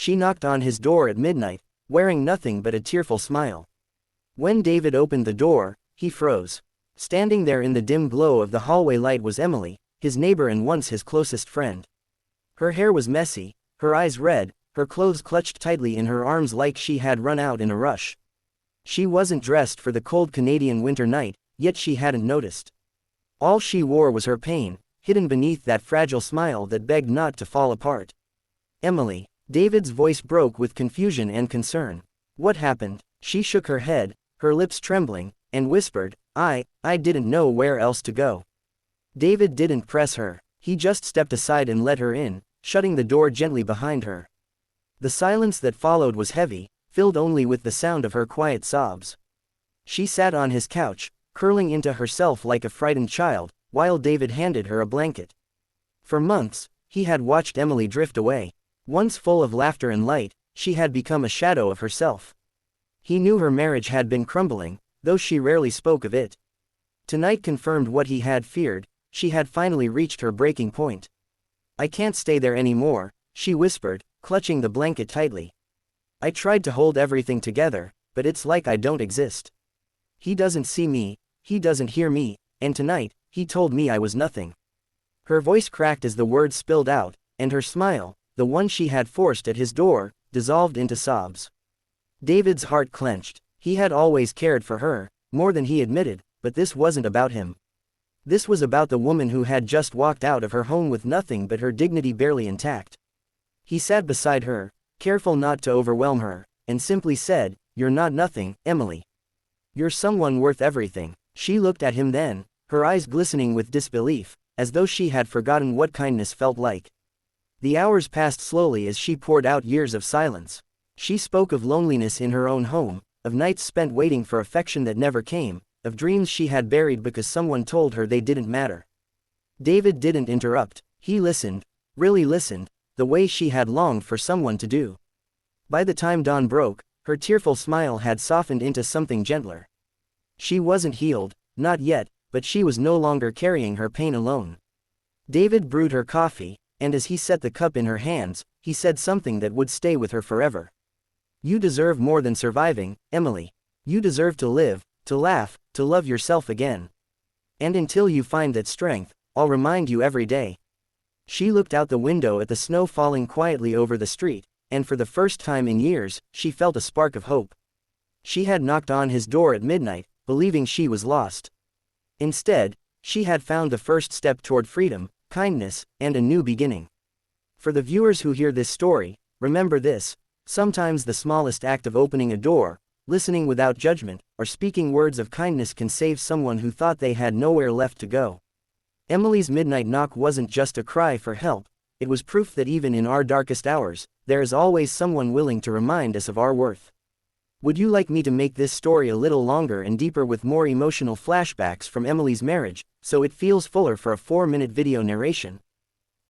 She knocked on his door at midnight, wearing nothing but a tearful smile. When David opened the door, he froze. Standing there in the dim glow of the hallway light was Emily, his neighbor and once his closest friend. Her hair was messy, her eyes red, her clothes clutched tightly in her arms like she had run out in a rush. She wasn't dressed for the cold Canadian winter night, yet she hadn't noticed. All she wore was her pain, hidden beneath that fragile smile that begged not to fall apart. "Emily." David's voice broke with confusion and concern. "What happened?" She shook her head, her lips trembling, and whispered, I didn't know where else to go." David didn't press her. He just stepped aside and let her in, shutting the door gently behind her. The silence that followed was heavy, filled only with the sound of her quiet sobs. She sat on his couch, curling into herself like a frightened child, while David handed her a blanket. For months, he had watched Emily drift away. Once full of laughter and light, she had become a shadow of herself. He knew her marriage had been crumbling, though she rarely spoke of it. Tonight confirmed what he had feared. She had finally reached her breaking point. "I can't stay there anymore," she whispered, clutching the blanket tightly. "I tried to hold everything together, but it's like I don't exist. He doesn't see me, he doesn't hear me, and tonight, he told me I was nothing." Her voice cracked as the words spilled out, and her smile, the one she had forced at his door, dissolved into sobs. David's heart clenched. He had always cared for her, more than he admitted, but this wasn't about him. This was about the woman who had just walked out of her home with nothing but her dignity barely intact. He sat beside her, careful not to overwhelm her, and simply said, "You're not nothing, Emily. You're someone worth everything." She looked at him then, her eyes glistening with disbelief, as though she had forgotten what kindness felt like. The hours passed slowly as she poured out years of silence. She spoke of loneliness in her own home, of nights spent waiting for affection that never came, of dreams she had buried because someone told her they didn't matter. David didn't interrupt. He listened, really listened, the way she had longed for someone to do. By the time dawn broke, her tearful smile had softened into something gentler. She wasn't healed, not yet, but she was no longer carrying her pain alone. David brewed her coffee, and as he set the cup in her hands, he said something that would stay with her forever. "You deserve more than surviving, Emily. You deserve to live, to laugh, to love yourself again. And until you find that strength, I'll remind you every day." She looked out the window at the snow falling quietly over the street, and for the first time in years, she felt a spark of hope. She had knocked on his door at midnight, believing she was lost. Instead, she had found the first step toward freedom, kindness, and a new beginning. For the viewers who hear this story, remember this: sometimes the smallest act of opening a door, listening without judgment, or speaking words of kindness can save someone who thought they had nowhere left to go. Emily's midnight knock wasn't just a cry for help, it was proof that even in our darkest hours, there is always someone willing to remind us of our worth. Would you like me to make this story a little longer and deeper with more emotional flashbacks from Emily's marriage, so it feels fuller for a 4-minute video narration?